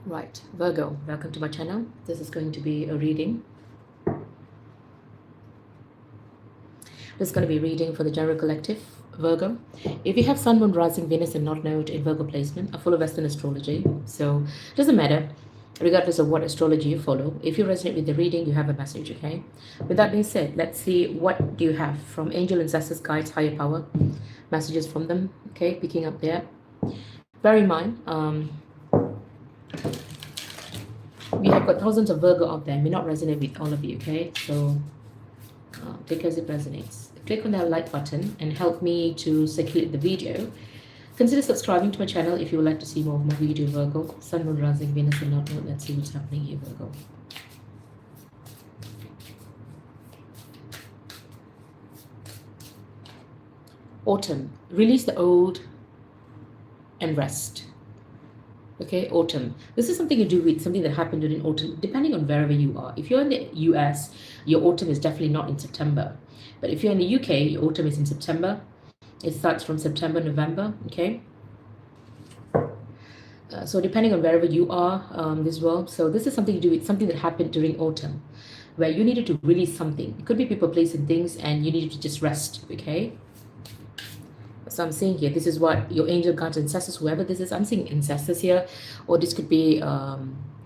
Right, Virgo, welcome to my channel. This is going to be a reading. This is going to be a reading for the general collective, Virgo. If you have Sun, Moon, Rising, Venus, and North Node in Virgo placement, I follow Western astrology. So it doesn't matter, regardless of what astrology you follow. If you resonate with the reading, you have a message, okay? With that being said, let's see what do you have from angel, ancestors, guides, higher power, messages from them, okay? Picking up there. Bear in mind, we have got thousands of Virgo out there. May not resonate with all of you, okay? So take as it resonates. Click on that like button and help me to circulate the video. Consider subscribing to my channel if you would like to see more of my video, Virgo. Sun, Moon, Rising, Venus, and North Node. Let's see what's happening here, Virgo. Autumn. Release the old and rest. Okay, autumn. This is something to do with something that happened during autumn, depending on wherever you are. If you're in the US, your autumn is definitely not in September. But if you're in the UK, your autumn is in September. It starts from September, November, okay? So depending on wherever you are this world. So this is something to do with something that happened during autumn, where you needed to release something. It could be people, place, and things, and you needed to just rest, okay? So I'm saying here, this is what your angel, guides, ancestors, whoever this is, I'm seeing ancestors here, or this could be a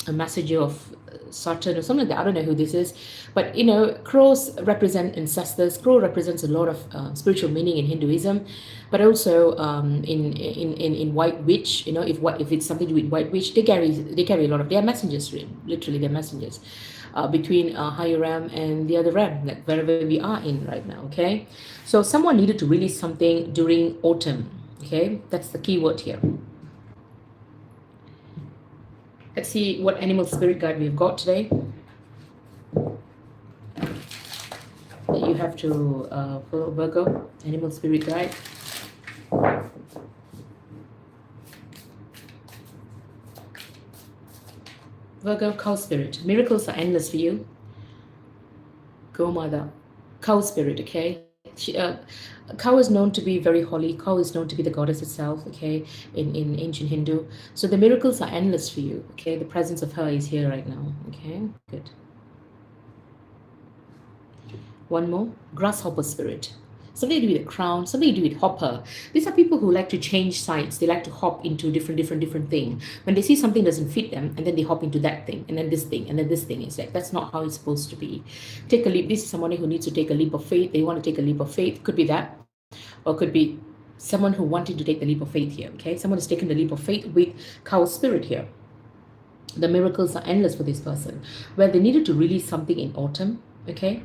messenger of Saturn or something like that. I don't know who this is, but you know, crows represent ancestors. Crow represents a lot of spiritual meaning in Hinduism, but also in White Witch. You know, if it's something to do with White Witch, they carry a lot of. They are messengers, literally, they're messengers. Between higher realm and the other realm, like wherever we are in right now, okay? So someone needed to release something during autumn, okay? That's the key word here. Let's see what animal spirit guide we've got today. That you have to follow, Virgo, animal spirit guide. Virgo, cow spirit. Miracles are endless for you. Go mother. Cow spirit, okay? Cow is known to be very holy. Cow is known to be the goddess itself, okay, in ancient Hindu. So the miracles are endless for you, okay? The presence of her is here right now, okay? Good. One more. Grasshopper spirit. Something to do with a crown, something to do with hopper. These are people who like to change sides. They like to hop into different thing. When they see something doesn't fit them, and then they hop into that thing, and then this thing, and then this thing. It's like, that's not how it's supposed to be. Take a leap. This is someone who needs to take a leap of faith. They want to take a leap of faith. Could be that, or could be someone who wanted to take the leap of faith here, okay? Someone has taken the leap of faith with cow spirit here. The miracles are endless for this person, where they needed to release something in autumn, okay?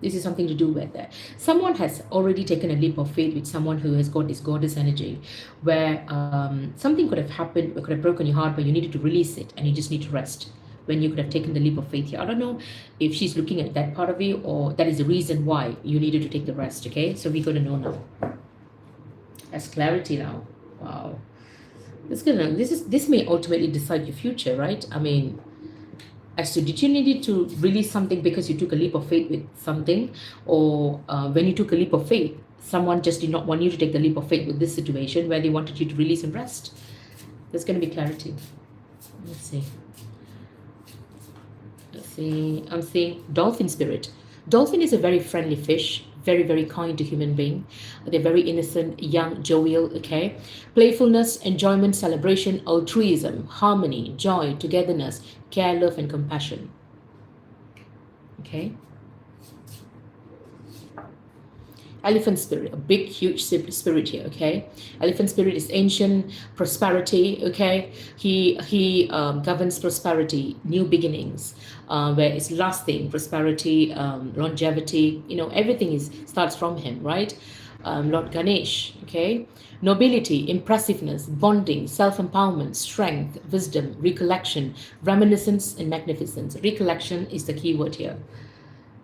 This is something to do with that. Someone has already taken a leap of faith with someone who has got this goddess energy, where something could have happened, could have broken your heart, but you needed to release it, and you just need to rest. When you could have taken the leap of faith here. I don't know if she's looking at that part of you, or that is the reason why you needed to take the rest, okay? So we're going to know now. That's clarity now. Wow. This may ultimately decide your future, right? I mean, as to, did you need to release something because you took a leap of faith with something, or when you took a leap of faith, someone just did not want you to take the leap of faith with this situation where they wanted you to release and rest? There's going to be clarity. Let's see. I'm seeing dolphin spirit. Dolphin is a very friendly fish, very kind to human being. They're very innocent, young, jovial, okay? Playfulness, enjoyment, celebration, altruism, harmony, joy, togetherness, care, love, and compassion, okay? Elephant spirit, a big, huge spirit here, okay? Elephant spirit is ancient, prosperity, okay? He governs prosperity, new beginnings, where it's lasting, prosperity, longevity, you know, everything starts from him, right? Lord Ganesh, okay? Nobility, impressiveness, bonding, self-empowerment, strength, wisdom, recollection, reminiscence, and magnificence. Recollection is the key word here.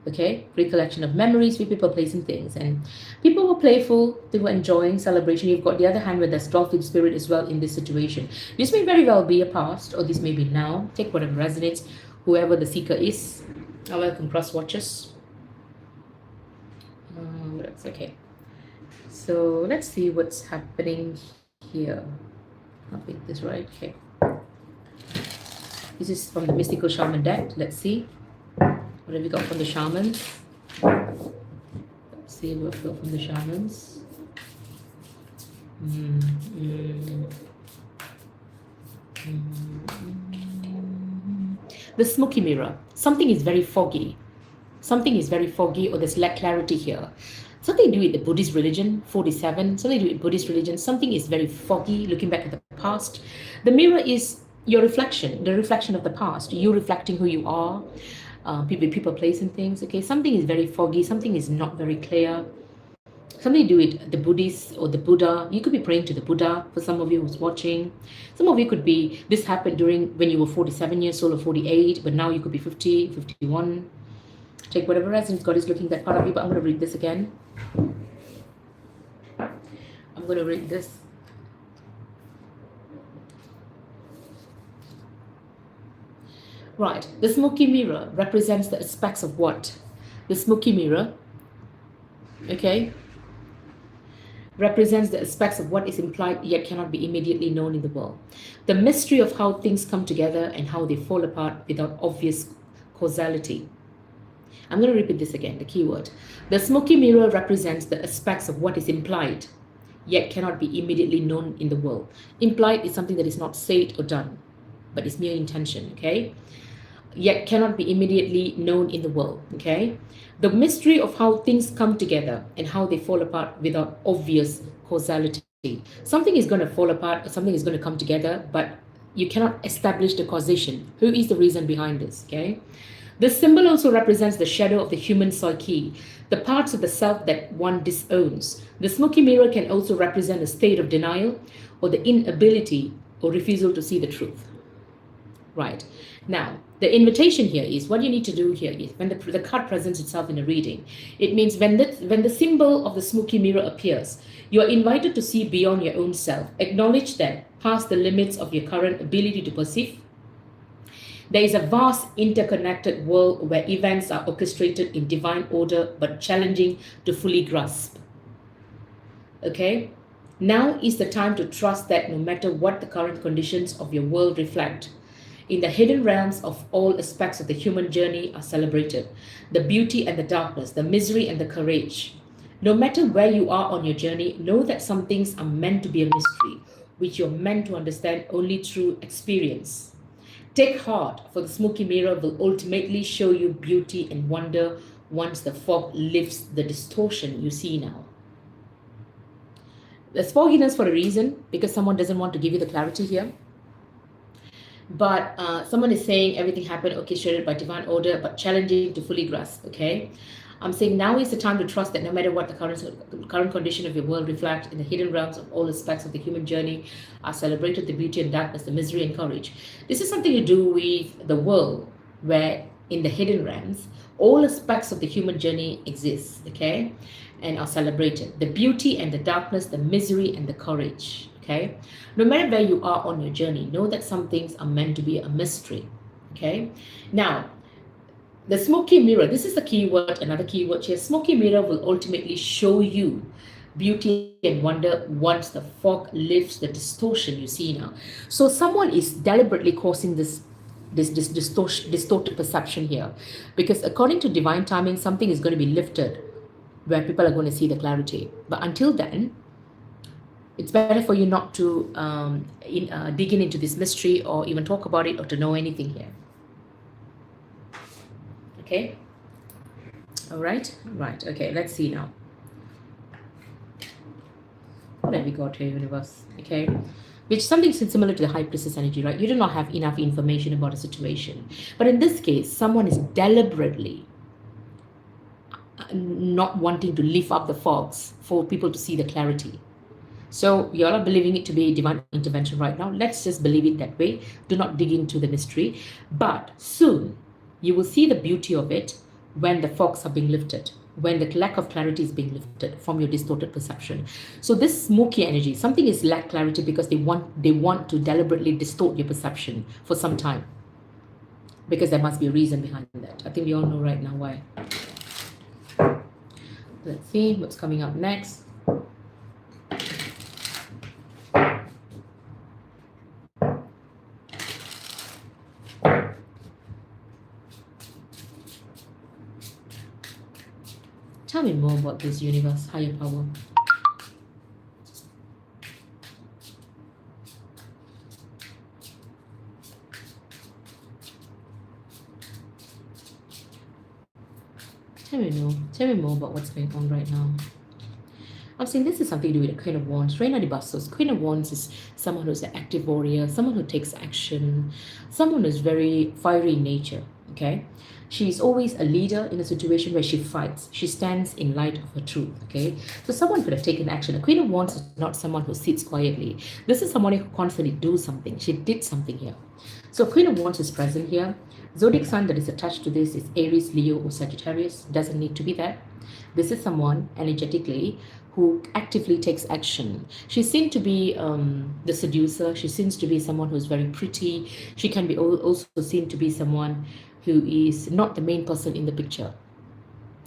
Okay, recollection of memories with people, placing things, and people were playful, they were enjoying celebration. You've got the other hand where there's dolphin spirit as well in this situation. This may very well be a past, or this may be now. Take whatever resonates, whoever the seeker is. I welcome cross watchers. That's okay. So let's see what's happening here. I'll pick this right. Okay. This is from the Mystical Shaman deck. Let's see. What have we got from the shamans? Let's see what we've got from the shamans. The smoky mirror. Something is very foggy. Something is very foggy, or there's lack clarity here. Something to do with the Buddhist religion, 47. Something to do with Buddhist religion. Something is very foggy, looking back at the past. The mirror is your reflection, the reflection of the past. You reflecting who you are, people, place, and things. Okay, something is very foggy. Something is not very clear. Something to do with the Buddhist or the Buddha. You could be praying to the Buddha for some of you who's watching. Some of you could be, this happened during when you were 47 years old or 48, but now you could be 50, 51. Take whatever resonance God is looking at that part of you, but I'm going to read this again. I'm going to read this. Right. The smoky mirror represents the aspects of what? The smoky mirror, okay, represents the aspects of what is implied yet cannot be immediately known in the world. The mystery of how things come together and how they fall apart without obvious causality. I'm going to repeat this again, the keyword. The smoky mirror represents the aspects of what is implied yet cannot be immediately known in the world. Implied is something that is not said or done, but it's mere intention, okay? Yet cannot be immediately known in the world, okay? The mystery of how things come together and how they fall apart without obvious causality. Something is going to fall apart, or something is going to come together, but you cannot establish the causation. Who is the reason behind this, okay? The symbol also represents the shadow of the human psyche, the parts of the self that one disowns. The smoky mirror can also represent a state of denial or the inability or refusal to see the truth. Right. Now, the invitation here is, what you need to do here is, when the card presents itself in a reading, it means when the symbol of the smoky mirror appears, you are invited to see beyond your own self. Acknowledge that past the limits of your current ability to perceive, there is a vast interconnected world where events are orchestrated in divine order but challenging to fully grasp. Okay? Now is the time to trust that no matter what the current conditions of your world reflect, in the hidden realms of all aspects of the human journey are celebrated. The beauty and the darkness, the misery and the courage. No matter where you are on your journey, know that some things are meant to be a mystery, which you're meant to understand only through experience. Take heart, for the smoky mirror will ultimately show you beauty and wonder once the fog lifts the distortion you see now. There's fogginess for a reason, because someone doesn't want to give you the clarity here. But someone is saying everything happened orchestrated by divine order, but challenging to fully grasp, okay? I'm saying now is the time to trust that no matter what the current condition of your world reflects, in the hidden realms of all aspects of the human journey are celebrated the beauty and darkness, the misery and courage. This is something to do with the world where in the hidden realms, all aspects of the human journey exist, okay? And are celebrated. The beauty and the darkness, the misery and the courage, okay? No matter where you are on your journey, know that some things are meant to be a mystery, okay? Now, the smoky mirror, this is the key word, another key word here. Smoky mirror will ultimately show you beauty and wonder once the fog lifts the distortion you see now. So someone is deliberately causing this distorted perception here, because according to divine timing, something is going to be lifted where people are going to see the clarity. But until then, it's better for you not to dig into this mystery or even talk about it or to know anything here. Okay. All right. Right. Okay. Let's see now. What have we got here, universe? Okay. Which something similar to the high priestess energy, right? You do not have enough information about a situation. But in this case, someone is deliberately not wanting to lift up the fogs for people to see the clarity. So you all are believing it to be divine intervention right now. Let's just believe it that way. Do not dig into the mystery. But soon, you will see the beauty of it when the fogs are being lifted, when the lack of clarity is being lifted from your distorted perception. So this smoky energy, something is lack clarity because they want to deliberately distort your perception for some time. Because there must be a reason behind that. I think we all know right now why. Let's see what's coming up next. Tell me more about this universe, higher power. Tell me more about what's going on right now. I'm saying this is something to do with the Queen of Wands. Reina de Bastos. Queen of Wands is someone who's an active warrior, someone who takes action, someone who's very fiery in nature. Okay, she's always a leader in a situation where she fights. She stands in light of her truth. Okay, so someone could have taken action. The Queen of Wands is not someone who sits quietly. This is someone who constantly do something. She did something here. So Queen of Wands is present here. Zodiac sign that is attached to this is Aries, Leo, or Sagittarius. Doesn't need to be there. This is someone energetically who actively takes action. She seems to be the seducer. She seems to be someone who's very pretty. She can be also seen to be someone who is not the main person in the picture.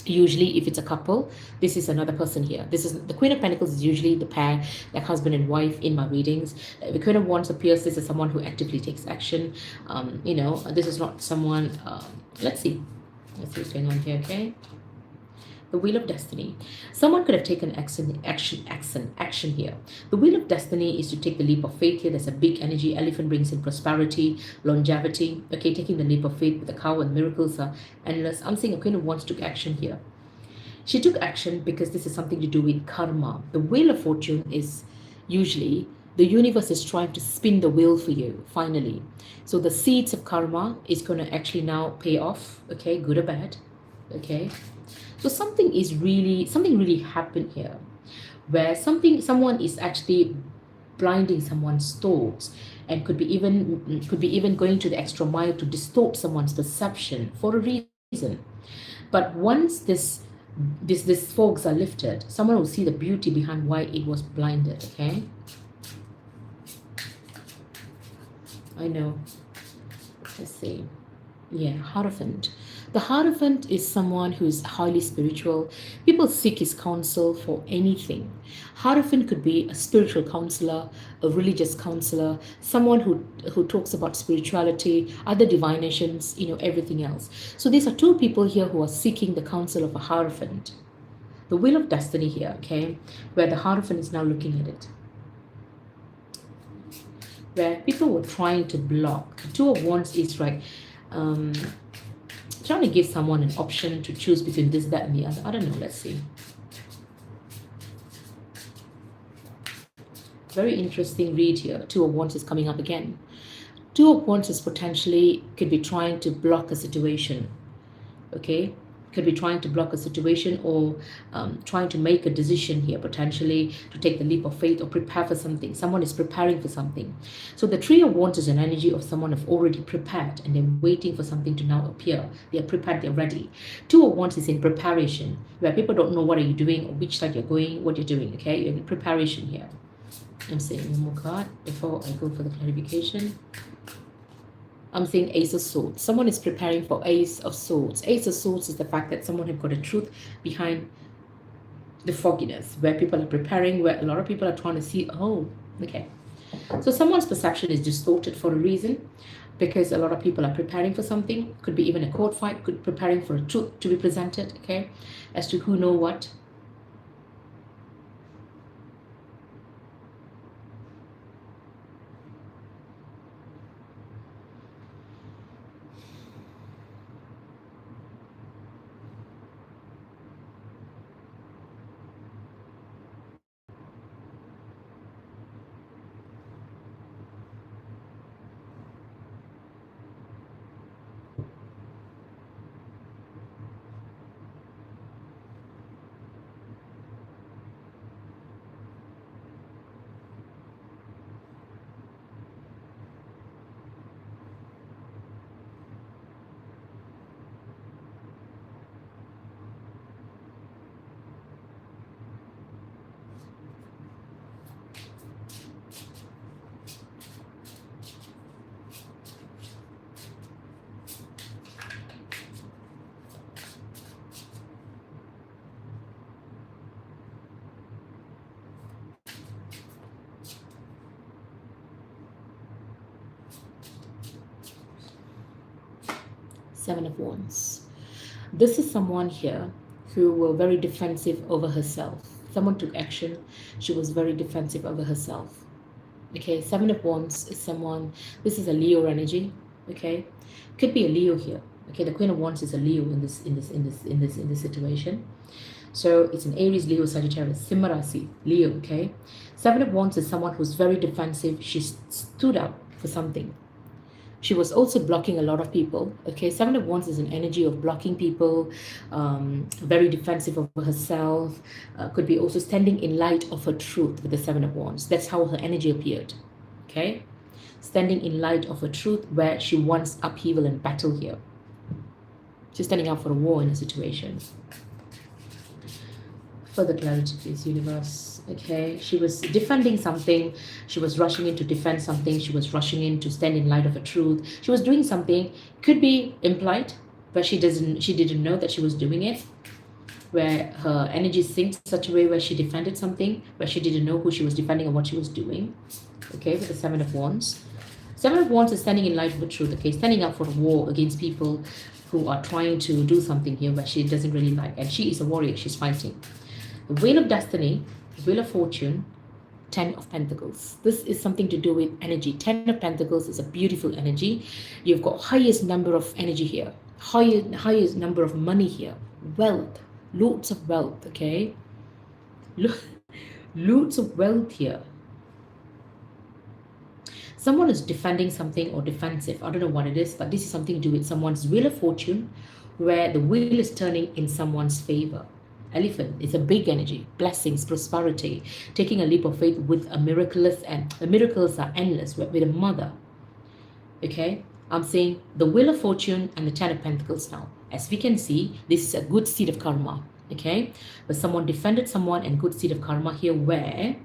Usually, if it's a couple, this is another person here. This is the Queen of Pentacles is usually the pair, like husband and wife in my readings. The Queen of Wands appears. This is someone who actively takes action. This is not someone. Let's see what's going on here. Okay. The Wheel of Destiny. Someone could have taken action here. The Wheel of Destiny is to take the leap of faith here. There's a big energy. Elephant brings in prosperity, longevity. Okay, taking the leap of faith with the cow and miracles are endless. I'm saying a Queen of Wands took action here. She took action because this is something to do with karma. The Wheel of Fortune is usually the universe is trying to spin the wheel for you, finally. So the seeds of karma is going to actually now pay off, okay, good or bad, okay? So something really happened here, where someone is actually blinding someone's thoughts, and could be even going to the extra mile to distort someone's perception for a reason. But once this fogs are lifted, someone will see the beauty behind why it was blinded. Okay, I know. Let's see. Yeah, Hierophant. The Hierophant is someone who is highly spiritual. People seek his counsel for anything. Hierophant could be a spiritual counselor, a religious counselor, someone who talks about spirituality, other divinations, everything else. So these are two people here who are seeking the counsel of a Hierophant. The Wheel of Destiny here, okay, where the Hierophant is now looking at it. Where people were trying to block. The Two of Wands is like, trying to give someone an option to choose between this, that, and the other. I don't know. Let's see. Very interesting read here. Two of Wands is coming up again. Two of Wands is potentially could be trying to block a situation. Okay, could be trying to block a situation, or trying to make a decision here, potentially to take the leap of faith or prepare for something. Someone is preparing for something. So the Three of Wands is an energy of someone who've already prepared and they're waiting for something to now appear. They're prepared, they're ready. Two of Wands is in preparation, where people don't know what are you doing or which side you're going, what you're doing. Okay, you're in preparation here. I'm saying one more card before I go for the clarification. I'm saying Ace of Swords. Someone is preparing for Ace of Swords. Ace of Swords is the fact that someone has got a truth behind the fogginess, where people are preparing, where a lot of people are trying to see, oh, okay. So someone's perception is distorted for a reason, because a lot of people are preparing for something. Could be even a court fight, could be preparing for a truth to be presented, okay, as to who know what. Seven of Wands. This is someone here who were very defensive over herself. Someone took action. She was very defensive over herself. Okay, Seven of Wands is someone, this is a Leo energy. Okay, could be a Leo here. Okay, the Queen of Wands is a Leo in this situation. So it's an Aries, Leo, Sagittarius, Simmarasi, Leo. Okay, Seven of Wands is someone who's very defensive. She stood up for something. She was also blocking a lot of people. Okay, Seven of Wands is an energy of blocking people, very defensive of herself. Could be also standing in light of her truth with the Seven of Wands. That's how her energy appeared. Okay, standing in light of her truth, where she wants upheaval and battle here. She's standing up for a war in a situation. Further clarity, please, universe. Okay, she was defending something. She was rushing in to defend something. She was rushing in to stand in light of a truth. She was doing something, could be implied, but she didn't know that she was doing it. Where her energy sinks such a way where she defended something, but she didn't know who she was defending or what she was doing. Okay, with the Seven of Wands. Seven of Wands is standing in light of the truth. Okay, standing up for a war against people who are trying to do something here where she doesn't really like, and she is a warrior. She's fighting. The Wheel of Destiny, the Wheel of Fortune, 10 of Pentacles. This is something to do with energy. 10 of Pentacles is a beautiful energy. You've got highest number of energy here. Highest number of money here. Wealth. Loads of wealth, okay? Loads of wealth here. Someone is defending something or defensive. I don't know what it is, but this is something to do with someone's Wheel of Fortune, where the wheel is turning in someone's favor. Elephant is a big energy, blessings, prosperity, taking a leap of faith with a miraculous, and the miracles are endless with a mother. Okay, I'm saying the Wheel of Fortune and the 10 of Pentacles now. As we can see, this is a good seed of karma. Okay, but someone defended someone and good seed of karma here, where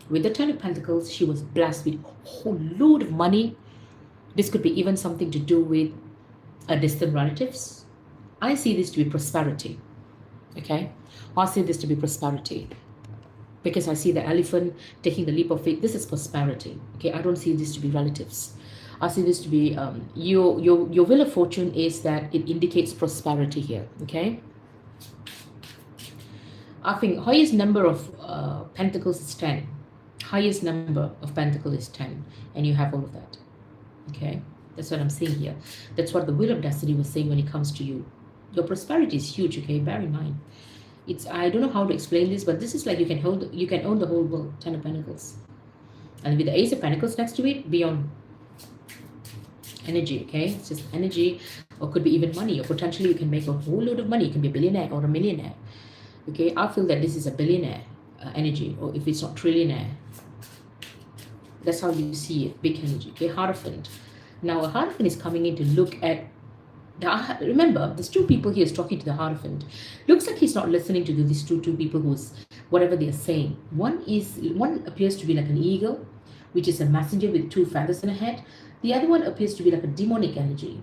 with the 10 of Pentacles, she was blessed with a whole load of money. This could be even something to do with a distant relatives. I see this to be prosperity. Okay, I see this to be prosperity because I see the elephant taking the leap of faith. This is prosperity. Okay, I don't see this to be relatives. I see this to be your Wheel of Fortune is that it indicates prosperity here. Okay, I think highest number of pentacles is 10. Highest number of pentacles is 10, and you have all of that. Okay, that's what I'm saying here. That's what the Wheel of Destiny was saying when it comes to you. Your prosperity is huge, okay? Bear in mind. It's, I don't know how to explain this, but this is like you can own the whole world, 10 of Pentacles. And with the Ace of Pentacles next to it, beyond energy, okay? It's just energy, or could be even money, or potentially you can make a whole load of money. You can be a billionaire or a millionaire. Okay, I feel that this is a billionaire energy, or if it's not trillionaire. That's how you see it, big energy, okay? Hierophant. Now, a Hierophant is coming in to look at remember, there's two people here is talking to the Hierophant. Looks like he's not listening to these two people who's whatever they're saying. One appears to be like an eagle, which is a messenger with two feathers in a head. The other one appears to be like a demonic energy.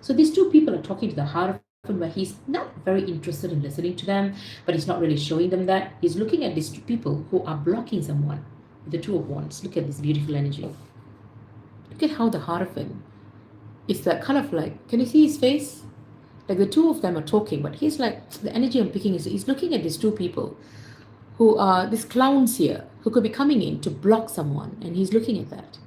So these two people are talking to the Hierophant, where he's not very interested in listening to them, but he's not really showing them that. He's looking at these two people who are blocking someone. The Two of Wands. Look at this beautiful energy. Look at how the Hierophant, it's that kind of like, can you see his face? Like the two of them are talking, but he's like, the energy I'm picking is he's looking at these two people who are these clowns here who could be coming in to block someone, and he's looking at that.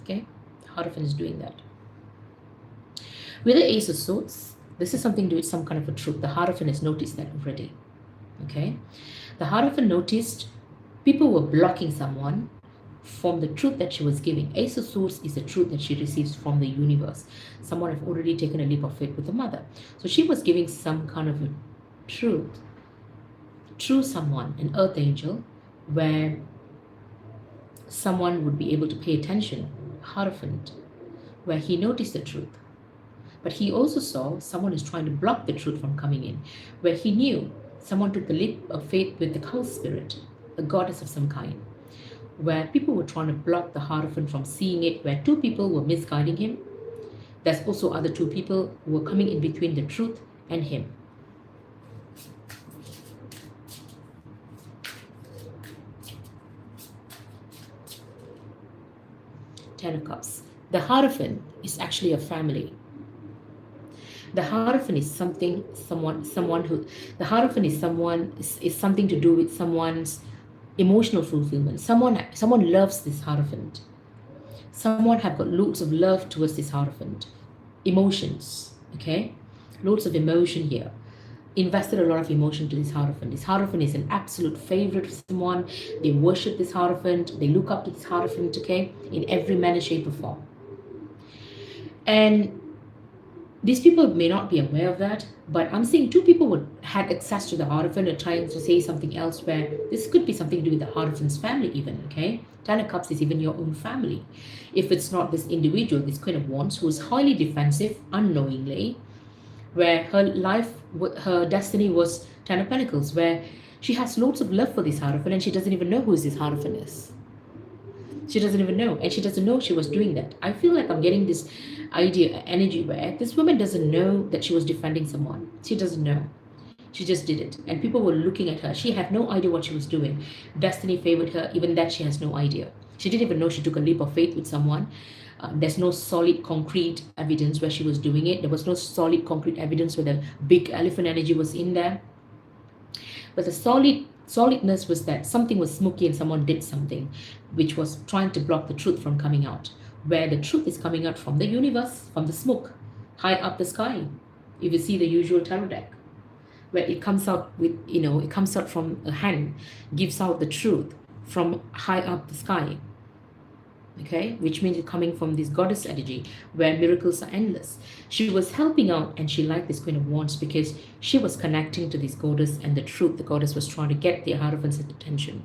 Okay, Hierophant is doing that. With the Ace of Swords, this is something to do with some kind of a truth. The Hierophant has noticed that already. Okay, the Hierophant noticed people were blocking someone from the truth that she was giving. Ace of Swords is the truth that she receives from the universe. Someone had already taken a leap of faith with the mother. So she was giving some kind of a truth through someone, an earth angel, where someone would be able to pay attention, Hierophant, where he noticed the truth. But he also saw someone is trying to block the truth from coming in, where he knew someone took the leap of faith with the cow spirit, a goddess of some kind, where people were trying to block the Hierophant from seeing it, where two people were misguiding him. There's also other two people who were coming in between the truth and him. Ten of Cups. The Hierophant is actually a family. The Hierophant is someone who, the Hierophant is is something to do with someone's emotional fulfillment. Someone loves this Hierophant. Someone have got loads of love towards this Hierophant. Emotions, okay? Loads of emotion here. Invested a lot of emotion to this Hierophant. This Hierophant is an absolute favorite for someone. They worship this Hierophant. They look up to this Hierophant, okay? In every manner, shape, or form. And these people may not be aware of that, but I'm seeing two people had access to the Hierophant and trying to say something else where this could be something to do with the Hierophant's family even, okay? Ten of Cups is even your own family. If it's not this individual, this Queen of Wands, who is highly defensive unknowingly, where her destiny was Ten of Pentacles, where she has loads of love for this Hierophant and she doesn't even know who this Hierophant is. She doesn't even know, and she doesn't know she was doing that. I feel like I'm getting this energy where this woman doesn't know that she was defending someone. She doesn't know. She just did it. And people were looking at her. She had no idea what she was doing. Destiny favored her, even that she has no idea. She didn't even know she took a leap of faith with someone. There's no solid concrete evidence where she was doing it. There was no solid concrete evidence where the big elephant energy was in there. But the solidness was that something was smoky and someone did something which was trying to block the truth from coming out, where the truth is coming out from the universe, from the smoke, high up the sky. If you see the usual tarot deck, where it comes out with, it comes out from a hand, gives out the truth from high up the sky. Okay, which means it's coming from this goddess energy where miracles are endless. She was helping out and she liked this Queen of Wands because she was connecting to this goddess and the truth the goddess was trying to get the Hierophant's attention.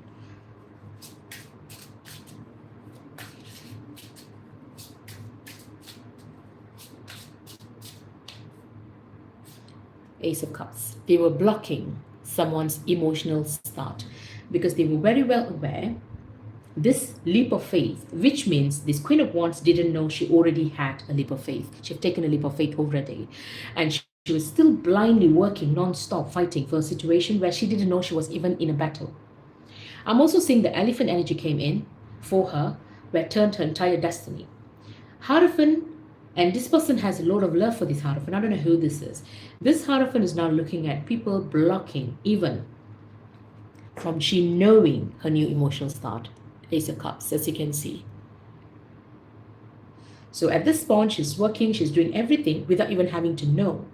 Ace of Cups. They were blocking someone's emotional start because they were very well aware this leap of faith, which means this Queen of Wands didn't know she already had a leap of faith. She had taken a leap of faith already. And she was still blindly working, non-stop, fighting for a situation where she didn't know she was even in a battle. I'm also seeing the elephant energy came in for her, where turned her entire destiny. Hierophant, and this person has a lot of love for this Hierophant. I don't know who this is. This Hierophant is now looking at people blocking, even from she knowing her new emotional start. Ace of Cups, as you can see. So at this point, she's working, she's doing everything without even having to know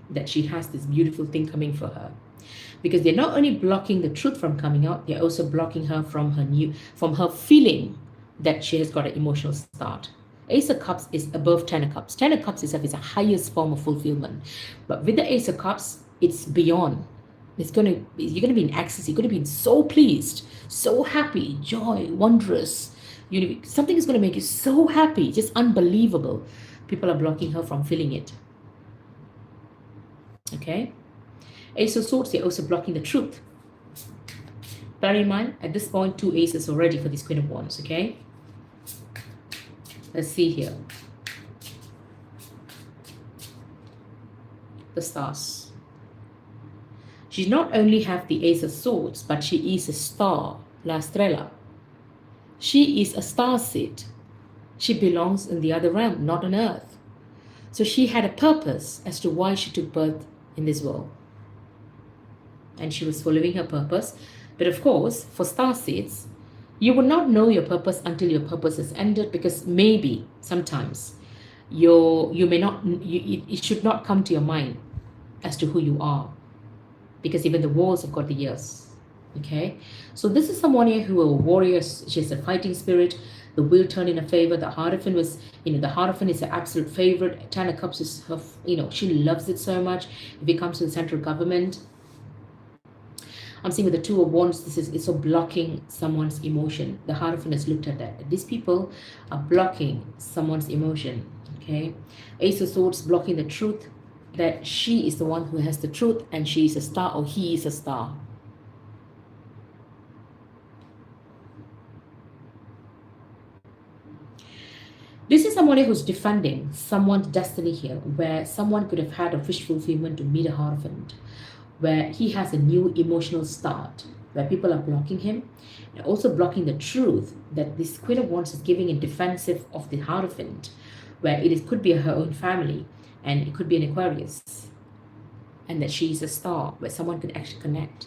that she has this beautiful thing coming for her. Because they're not only blocking the truth from coming out, they're also blocking her from her feeling that she has got an emotional start. Ace of Cups is above Ten of Cups. Ten of Cups itself is a highest form of fulfillment. But with the Ace of Cups, it's beyond. You're going to be in ecstasy. You're going to be so pleased, so happy, joy, wondrous. Something is going to make you so happy, just unbelievable. People are blocking her from feeling it. Okay? Ace of Swords, they're also blocking the truth. Bear in mind, at this point, 2 aces already for this Queen of Wands, okay? Let's see here. The stars. She not only have the Ace of Swords, but she is a star, La Estrella. She is a star seed. She belongs in the other realm, not on earth. So she had a purpose as to why she took birth in this world. And she was following her purpose. But of course, for star seeds, you will not know your purpose until your purpose is ended, because maybe sometimes it should not come to your mind as to who you are. Because even the walls have got the years. Okay, so this is someone here who are warriors. She has a fighting spirit. The wheel turned in her favor. The Hierophant was, the Hierophant is her absolute favorite. Ten of Cups is her, she loves it so much. If it comes to the central government, I'm seeing with the Two of Wands, it's so blocking someone's emotion. The Hierophant has looked at that. These people are blocking someone's emotion. Okay, Ace of Swords blocking the truth, that she is the one who has the truth and she is a star, or he is a star. This is someone who's defending someone's destiny here, where someone could have had a wish fulfillment to meet a Hierophant, where he has a new emotional start, where people are blocking him, and also blocking the truth that this Queen of Wands is giving in defensive of the Hierophant, where could be her own family. And it could be an Aquarius. And that she's a star where someone could actually connect.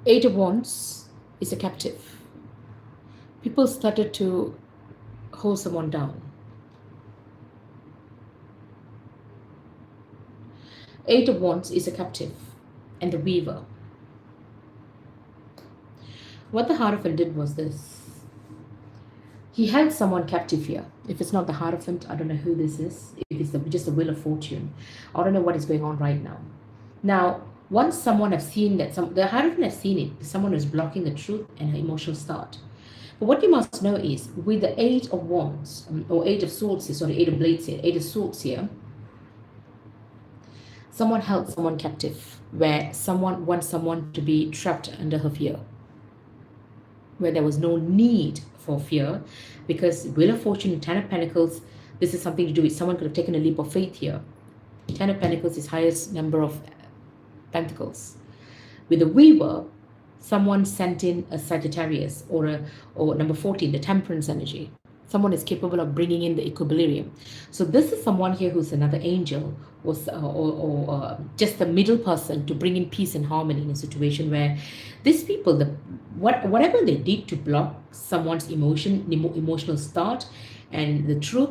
Eight of Wands is a captive. People started to hold someone down. Eight of Wands is a captive and the weaver. What the Hierophant did was this. He held someone captive here. If it's not the Hierophant, I don't know who this is. If it's just the Wheel of Fortune, I don't know what is going on right now. Now, once someone has seen that, the Hierophant has seen it, someone is blocking the truth and her emotional start. But what you must know is, with the Eight of Wands, or Eight of Swords here, sorry, Eight of Blades here, Eight of Swords here, someone held someone captive, where someone wants someone to be trapped under her fear, where there was no need for fear, because Wheel of Fortune, Ten of Pentacles, this is something to do with someone could have taken a leap of faith here. Ten of Pentacles is highest number of Pentacles. With the Weaver, someone sent in a Sagittarius or number 14, the Temperance energy. Someone is capable of bringing in the equilibrium. So this is someone here who's another angel or just the middle person to bring in peace and harmony in a situation where these people, whatever they did to block someone's emotional start and the truth,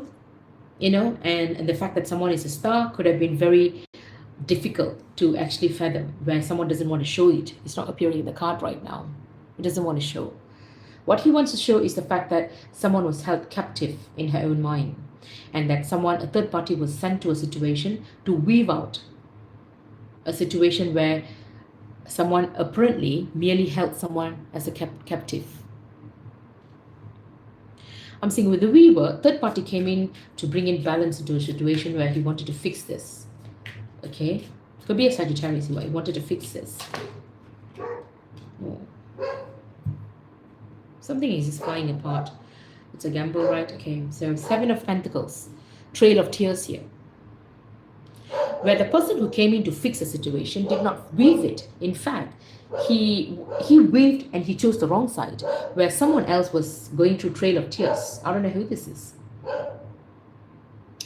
and the fact that someone is a star could have been very difficult to actually fathom, where someone doesn't want to show it. It's not appearing in the card right now. It doesn't want to show. What he wants to show is the fact that someone was held captive in her own mind, and that a third party was sent to a situation to weave out a situation where someone apparently merely held someone as a captive. I'm saying with the Weaver, third party came in to bring in balance into a situation where he wanted to fix this. Okay, could be a Sagittarius. He wanted to fix this. Oh. Something is just flying apart. It's a gamble, right? Okay, so Seven of Pentacles, Trail of Tears here, where the person who came in to fix a situation did not weave it. In fact, he weaved and he chose the wrong side, where someone else was going through Trail of Tears. I don't know who this is.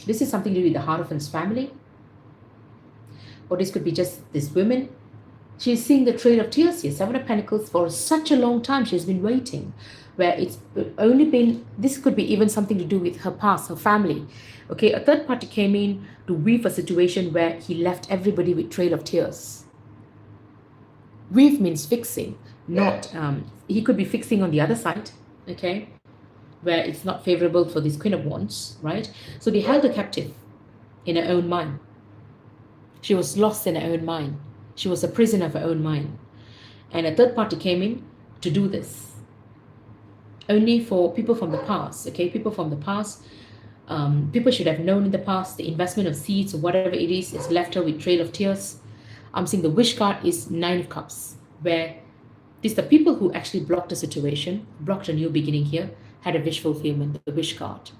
This is something to do with the Hierophant's family. Or this could be just this woman. She's seeing the Trail of Tears here, Seven of Pentacles, for such a long time. She's been waiting, where it's only been, this could be even something to do with her past, her family. Okay, a third party came in to weave a situation where he left everybody with Trail of Tears. Weave means fixing, not, he could be fixing on the other side, okay, where it's not favorable for this Queen of Wands, right? So they held her captive in her own mind. She was lost in her own mind. She was a prisoner of her own mind. And a third party came in to do this. Only for people from the past, okay? People from the past, people should have known in the past the investment of seeds or whatever it is left her with Trail of Tears. I'm saying the wish card is Nine of Cups, where these are the people who actually blocked the situation, blocked a new beginning here, had a wish fulfillment, the wish card.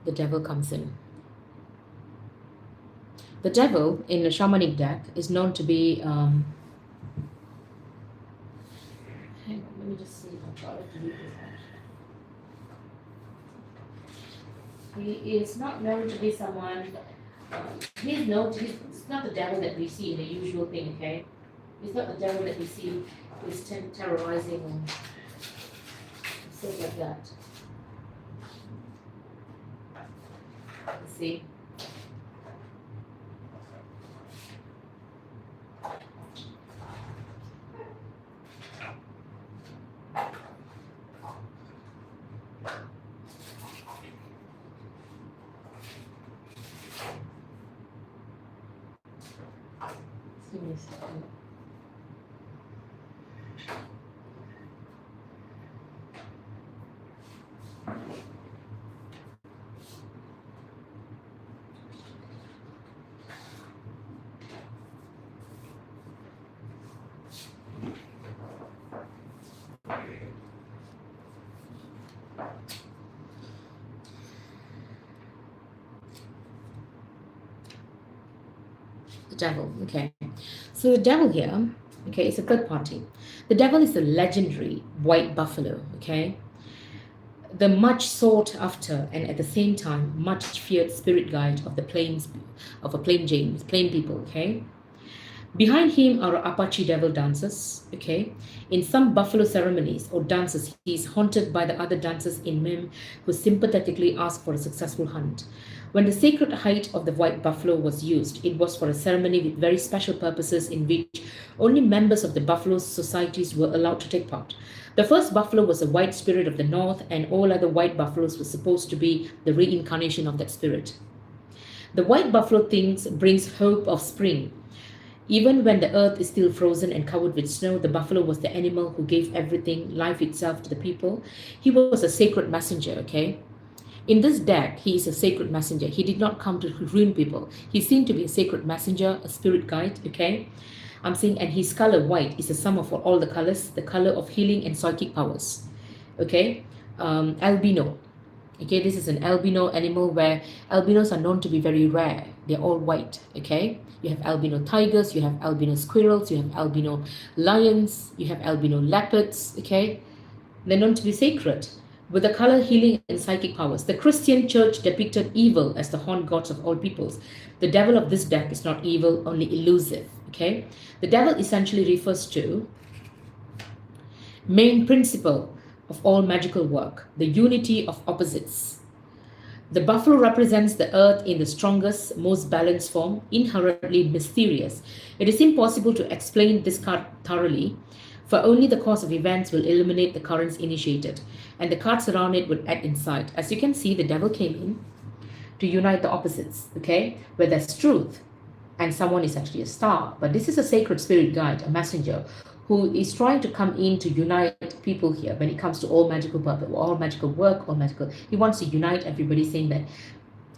The Devil comes in. The Devil in the shamanic deck is known to be, hang on, let me just see if I've got it to read this out. He is not known to be someone, he's not the devil that we see in the usual thing, okay? He's not the devil that we see who's terrorizing or stuff like that. Let's see. Yes. The devil. Okay. So the devil here, okay, is a third party. The devil is a legendary white buffalo, okay? The much sought after and at the same time much feared spirit guide of the plains of a plain people, okay? Behind him are Apache devil dancers, okay? In some buffalo ceremonies or dances, he is haunted by the other dancers in Mim who sympathetically ask for a successful hunt. When the sacred hide of the white buffalo was used, it was for a ceremony with very special purposes in which only members of the buffalo societies were allowed to take part. The first buffalo was a white spirit of the north, and all other white buffaloes were supposed to be the reincarnation of that spirit. The white buffalo brings hope of spring. Even when the earth is still frozen and covered with snow, the buffalo was the animal who gave everything, life itself, to the people. He was a sacred messenger, okay? In this deck, he is a sacred messenger. He did not come to ruin people. He seemed to be a sacred messenger, a spirit guide, okay? I'm saying, and his color white is a sum of all the colors, the color of healing and psychic powers, okay? Albino. Okay, this is an albino animal where albinos are known to be very rare. They're all white, okay? You have albino tigers, you have albino squirrels, you have albino lions, you have albino leopards, okay? They're known to be sacred with the color healing and psychic powers. The Christian church depicted evil as the horned gods of all peoples. The devil of this deck is not evil, only elusive, okay? The devil essentially refers to main principle of all magical work, the unity of opposites. The buffalo represents the earth in the strongest, most balanced form, inherently mysterious. It is impossible to explain this card thoroughly, for only the course of events will illuminate the currents initiated, and the cards around it will add insight. As you can see, the devil came in to unite the opposites, okay? Where there's truth, and someone is actually a star. But this is a sacred spirit guide, a messenger, who is trying to come in to unite people here when it comes to all magical purpose, all magical work, all magical. He wants to unite everybody, saying that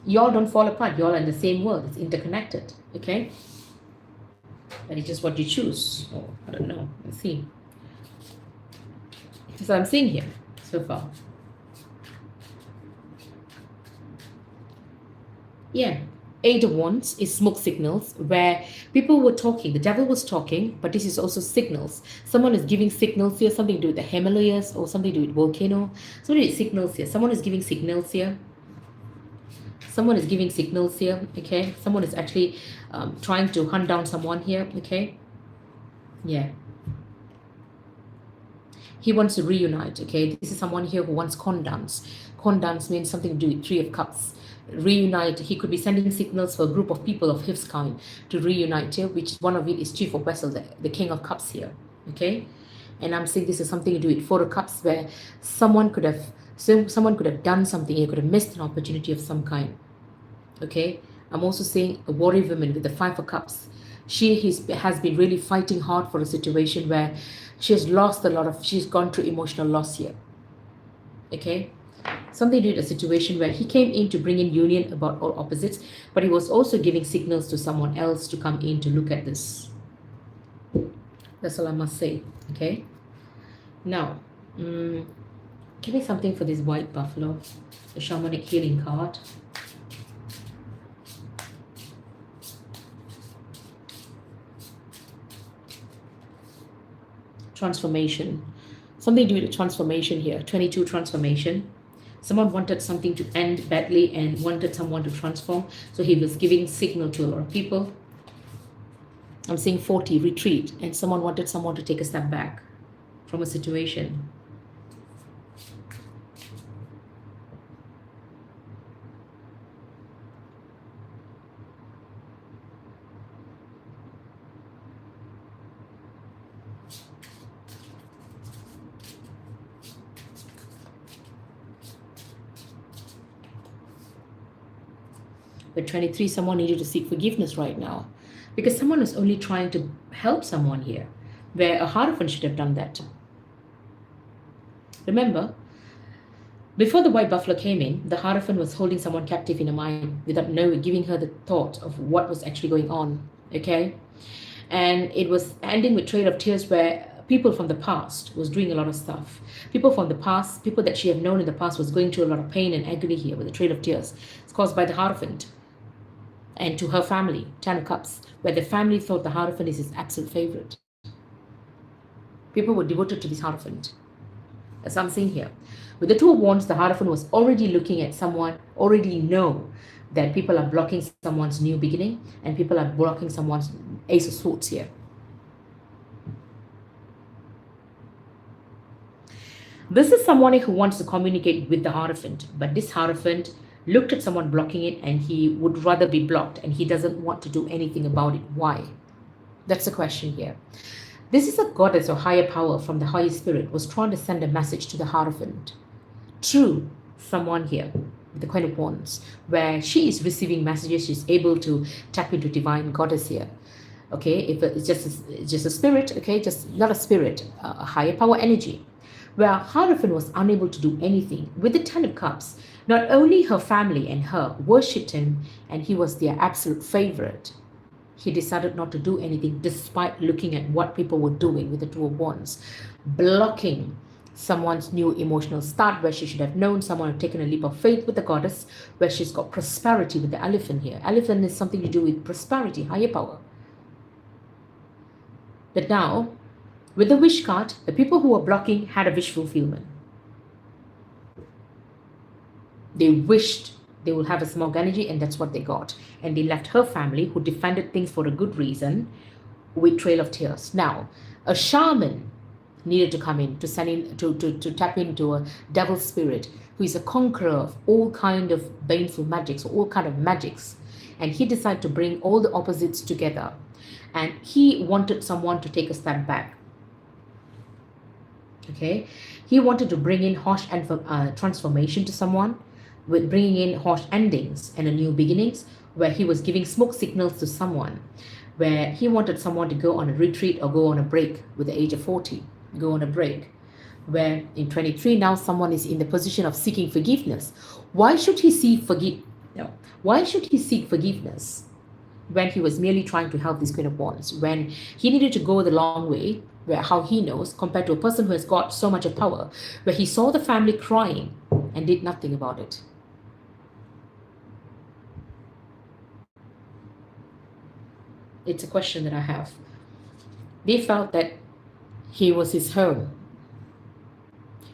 y'all don't fall apart, y'all are in the same world, it's interconnected, okay? And it's just what you choose. Oh, I don't know. Let's see. So I'm seeing here so far. Yeah. Eight of Wands is smoke signals where people were talking. The devil was talking, but this is also signals. Someone is giving signals here, something to do with the Himalayas or something to do with volcano. Somebody is signals here. Someone is giving signals here. Someone is giving signals here, okay? Someone is actually trying to hunt down someone here, okay? Yeah. He wants to reunite, okay? This is someone here who wants condance. Condance means something to do with Three of Cups. Reunite. He could be sending signals for a group of people of his kind to reunite here, which one of it is Chief of Vessels, the King of Cups here, okay? And I'm saying this is something to do with Four of Cups, where someone could have done something. He could have missed an opportunity of some kind, okay? I'm also saying a warrior woman with the Five of Cups. She has been really fighting hard for a situation where she has lost she's gone through emotional loss here, okay? Something did a situation where he came in to bring in union about all opposites, but he was also giving signals to someone else to come in to look at this. That's all I must say, okay? Now, give me something for this white buffalo, the shamanic healing card. Transformation. Something to do with transformation here. 22 transformation. Someone wanted something to end badly and wanted someone to transform. So he was giving signal to a lot of people. I'm saying 40, retreat. And someone wanted someone to take a step back from a situation. With 23, someone needed to seek forgiveness right now, because someone was only trying to help someone here, where a Hierophant should have done that. Remember, before the white buffalo came in, the Hierophant was holding someone captive in a mine without knowing, giving her the thought of what was actually going on, okay? And it was ending with Trail of Tears, where people from the past was doing a lot of stuff. People from the past, people that she had known in the past, was going through a lot of pain and agony here with the Trail of Tears. It's caused by the Hierophant. And to her family, 10 of Cups, where the family thought the Hierophant is his absolute favorite. People were devoted to this Hierophant. As I'm seeing here. With the Two of Wands, the Hierophant was already looking at someone, already know that people are blocking someone's new beginning, and people are blocking someone's Ace of Swords here. This is someone who wants to communicate with the Hierophant, but this Hierophant looked at someone blocking it, and he would rather be blocked, and he doesn't want to do anything about it. Why? That's the question here. This is a goddess or higher power from the higher spirit was trying to send a message to the Hierophant through someone here, the Queen of Wands, where she is receiving messages. She's able to tap into divine goddess here. Okay, if it's just a spirit, okay, just not a spirit, a higher power energy, where Hierophant was unable to do anything. With the 10 of Cups, not only her family and her worshipped him, and he was their absolute favorite, he decided not to do anything despite looking at what people were doing with the Two of Wands, blocking someone's new emotional start, where she should have known, someone had taken a leap of faith with the goddess, where she's got prosperity with the Elephant here. Elephant is something to do with prosperity, higher power. But now, with the Wish card, the people who were blocking had a wish fulfillment. They wished they will have a smog energy, and that's what they got. And they left her family, who defended things for a good reason, with Trail of Tears. Now, a shaman needed to come in to send in to tap into a devil spirit who is a conqueror of all kind of baneful magics, all kind of magics. And he decided to bring all the opposites together. And he wanted someone to take a step back. Okay, he wanted to bring in harsh and transformation to someone, with bringing in harsh endings and a new beginnings, where he was giving smoke signals to someone, where he wanted someone to go on a retreat or go on a break with the age of 40, go on a break, where in 23 now someone is in the position of seeking forgiveness. Why should he seek Why should he seek forgiveness when he was merely trying to help this Queen of Wands, when he needed to go the long way, where how he knows, compared to a person who has got so much of power, where he saw the family crying and did nothing about it. It's a question that I have. They felt that he was his home.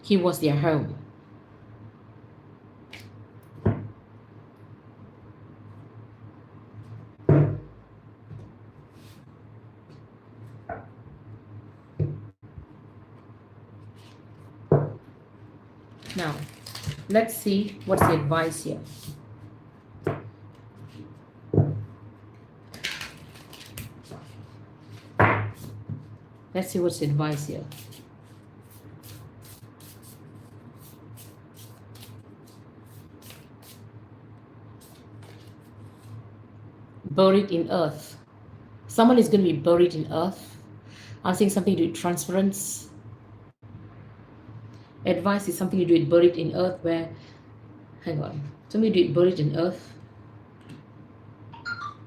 He was their home. Now, let's see what's the advice here. Let's see what's the advice here. Buried in earth. Someone is going to be buried in earth. I'm saying something to do with transference. Advice is something to do with buried in earth, where, hang on, something to do with buried in earth.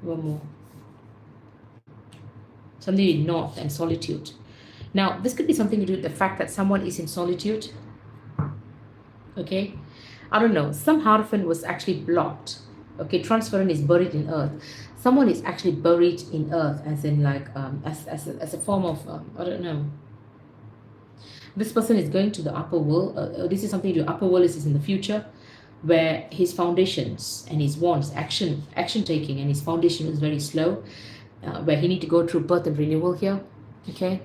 One more. Something to do with north and solitude. Now, this could be something to do with the fact that someone is in solitude. Okay, I don't know. Some Hierophant was actually blocked. Okay, transference is buried in earth. Someone is actually buried in earth, as in like as a form of I don't know. This person is going to the upper world. This is something to do. Upper world is in the future, where his foundations and his wants action taking, and his foundation is very slow, where he need to go through birth and renewal here. Okay,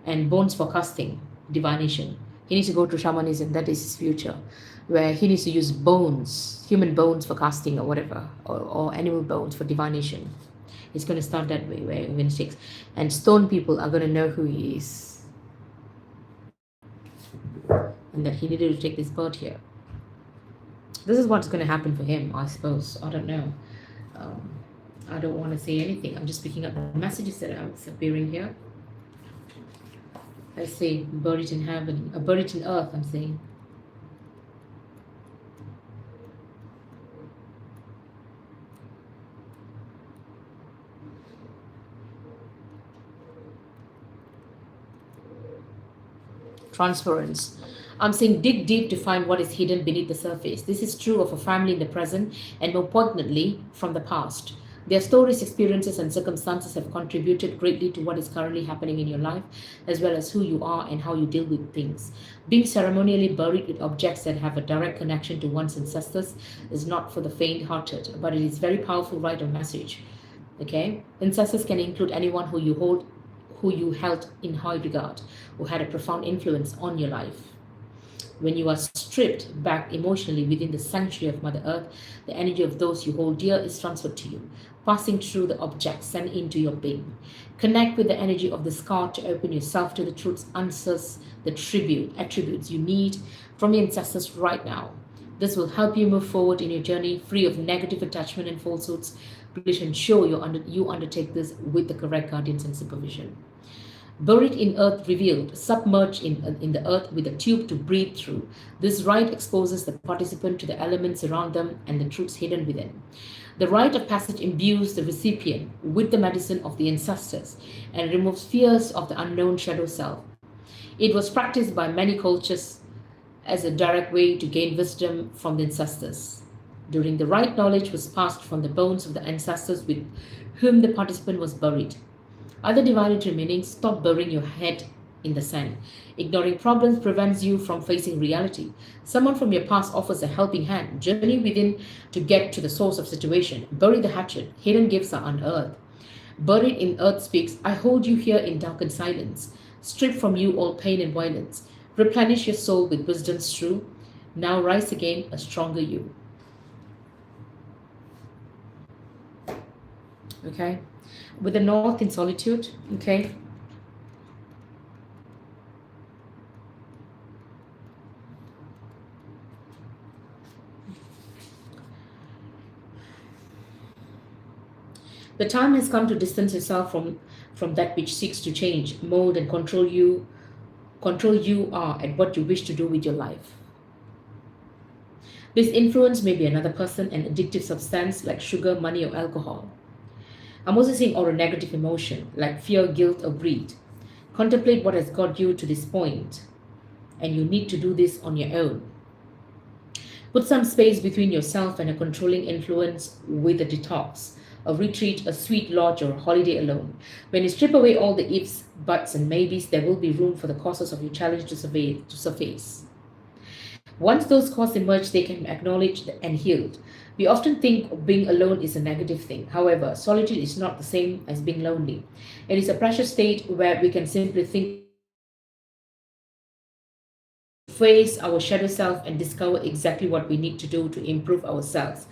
and bones forecasting, divination. He needs to go to shamanism. That is his future, where he needs to use bones, human bones for casting or whatever, or animal bones for divination. It's going to start that way, where when it takes, and stone people are going to know who he is, and that he needed to take this birth here. This is what's going to happen for him, I suppose. I don't know. Um, I don't want to say anything. I'm just picking up the messages that are appearing here. I say buried in heaven, buried in earth, I'm saying. Transference. I'm saying dig deep to find what is hidden beneath the surface. This is true of a family in the present and more poignantly from the past. Their stories, experiences, and circumstances have contributed greatly to what is currently happening in your life, as well as who you are and how you deal with things. Being ceremonially buried with objects that have a direct connection to one's ancestors is not for the faint hearted, but it is very powerful rite of message. Okay? Ancestors can include anyone who you held in high regard, who had a profound influence on your life. When you are stripped back emotionally within the sanctuary of Mother Earth, the energy of those you hold dear is transferred to you, passing through the objects and into your being. Connect with the energy of the scar to open yourself to the truths, answers, the attributes you need from your ancestors right now. This will help you move forward in your journey free of negative attachment and falsehoods. Please ensure you undertake this with the correct guardians and supervision. Buried in earth revealed, submerged in the earth with a tube to breathe through. This rite exposes the participant to the elements around them and the truths hidden within. The rite of passage imbues the recipient with the medicine of the ancestors and removes fears of the unknown shadow self. It was practiced by many cultures as a direct way to gain wisdom from the ancestors. During the rite, knowledge was passed from the bones of the ancestors with whom the participant was buried. Other divinity meaning: stop burying your head in the sand. Ignoring problems prevents you from facing reality. Someone from your past offers a helping hand. Journey within to get to the source of situation. Bury the hatchet. Hidden gifts are unearthed. Buried in earth speaks, I hold you here in darkened silence. Strip from you all pain and violence. Replenish your soul with wisdom's true. Now rise again, a stronger you. Okay? With the north in solitude, okay? The time has come to distance yourself from that which seeks to change, mold, and control you are and what you wish to do with your life. This influence may be another person, an addictive substance like sugar, money, or alcohol. I'm also seeing or a negative emotion like fear, guilt, or greed. Contemplate what has got you to this point, and you need to do this on your own. Put some space between yourself and a controlling influence with a detox, a retreat, a sweet lodge, or a holiday alone. When you strip away all the ifs, buts, and maybes, there will be room for the causes of your challenge to surface. Once those causes emerge, they can be acknowledged and healed. We often think being alone is a negative thing. However, solitude is not the same as being lonely. It is a precious state where we can simply think, face our shadow self, and discover exactly what we need to do to improve ourselves,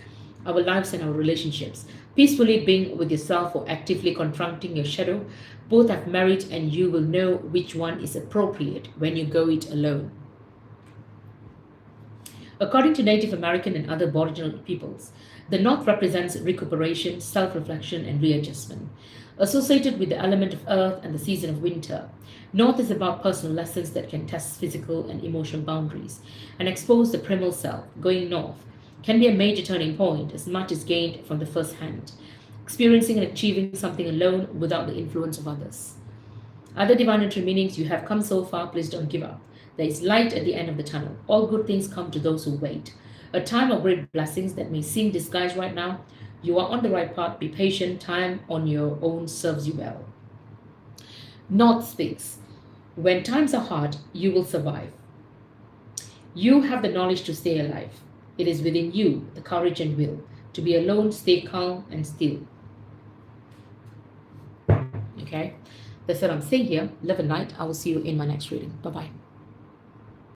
our lives, and our relationships. Peacefully being with yourself or actively confronting your shadow both have merit, and you will know which one is appropriate when you go it alone. According to Native American and other Aboriginal peoples, the North represents recuperation, self-reflection, and readjustment. Associated with the element of earth and the season of winter, North is about personal lessons that can test physical and emotional boundaries and expose the primal self. Going north can be a major turning point as much is gained from the first hand, experiencing and achieving something alone without the influence of others. Other divinatory meanings: you have come so far, please don't give up. There is light at the end of the tunnel. All good things come to those who wait. A time of great blessings that may seem disguised right now. You are on the right path. Be patient. Time on your own serves you well. North speaks. When times are hard, you will survive. You have the knowledge to stay alive. It is within you, the courage and will. To be alone, stay calm and still. Okay? That's what I'm saying here. Love and light. I will see you in my next reading. Bye-bye.